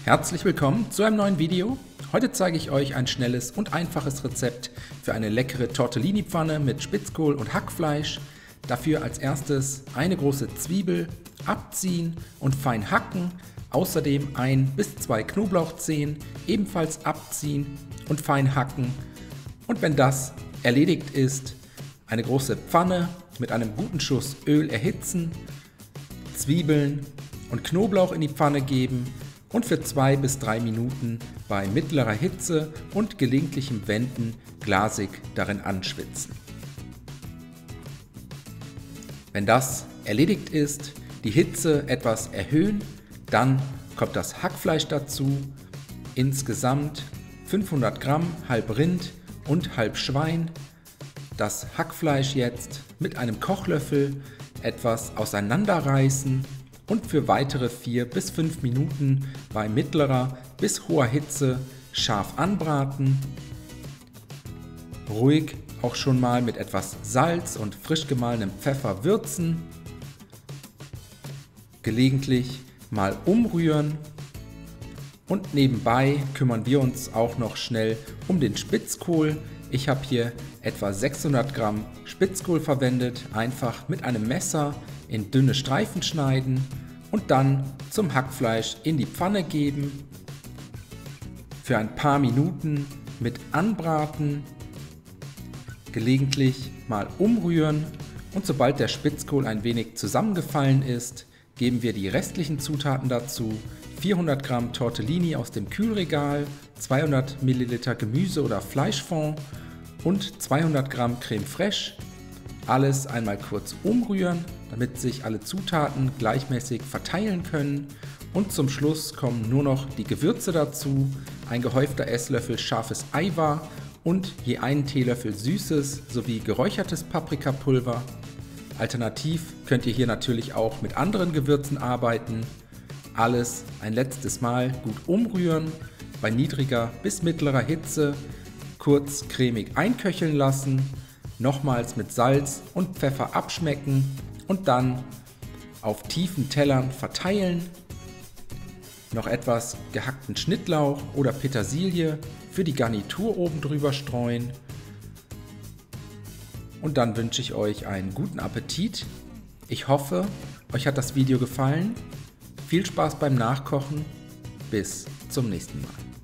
Herzlich willkommen zu einem neuen Video. Heute zeige ich euch ein schnelles und einfaches Rezept für eine leckere Tortellini-Pfanne mit Spitzkohl und Hackfleisch. Dafür als erstes eine große Zwiebel abziehen und fein hacken. Außerdem 1 bis 2 Knoblauchzehen ebenfalls abziehen und fein hacken. Und wenn das erledigt ist, eine große Pfanne mit einem guten Schuss Öl erhitzen, Zwiebeln und Knoblauch in die Pfanne geben und für 2 bis 3 Minuten bei mittlerer Hitze und gelegentlichem Wenden glasig darin anschwitzen. Wenn das erledigt ist, die Hitze etwas erhöhen, dann kommt das Hackfleisch dazu, insgesamt 500 Gramm, halb Rind und halb Schwein. Das Hackfleisch jetzt mit einem Kochlöffel etwas auseinanderreißen und für weitere 4 bis 5 Minuten bei mittlerer bis hoher Hitze scharf anbraten. Ruhig auch schon mal mit etwas Salz und frisch gemahlenem Pfeffer würzen. Gelegentlich mal umrühren. Und nebenbei kümmern wir uns auch noch schnell um den Spitzkohl. Ich habe hier etwa 600 Gramm Spitzkohl verwendet. Einfach mit einem Messer in dünne Streifen schneiden und dann zum Hackfleisch in die Pfanne geben. Für ein paar Minuten mit anbraten. Gelegentlich mal umrühren und sobald der Spitzkohl ein wenig zusammengefallen ist, geben wir die restlichen Zutaten dazu. 400 Gramm Tortellini aus dem Kühlregal, 200 Milliliter Gemüse- oder Fleischfond und 200 Gramm Creme Fraiche. Alles einmal kurz umrühren, damit sich alle Zutaten gleichmäßig verteilen können. Und zum Schluss kommen nur noch die Gewürze dazu, ein gehäufter Esslöffel scharfes Eiweiß und je einen Teelöffel süßes sowie geräuchertes Paprikapulver. Alternativ könnt ihr hier natürlich auch mit anderen Gewürzen arbeiten. Alles ein letztes Mal gut umrühren, bei niedriger bis mittlerer Hitze kurz cremig einköcheln lassen, nochmals mit Salz und Pfeffer abschmecken und dann auf tiefen Tellern verteilen. Noch etwas gehackten Schnittlauch oder Petersilie für die Garnitur oben drüber streuen. Und dann wünsche ich euch einen guten Appetit. Ich hoffe, euch hat das Video gefallen. Viel Spaß beim Nachkochen. Bis zum nächsten Mal.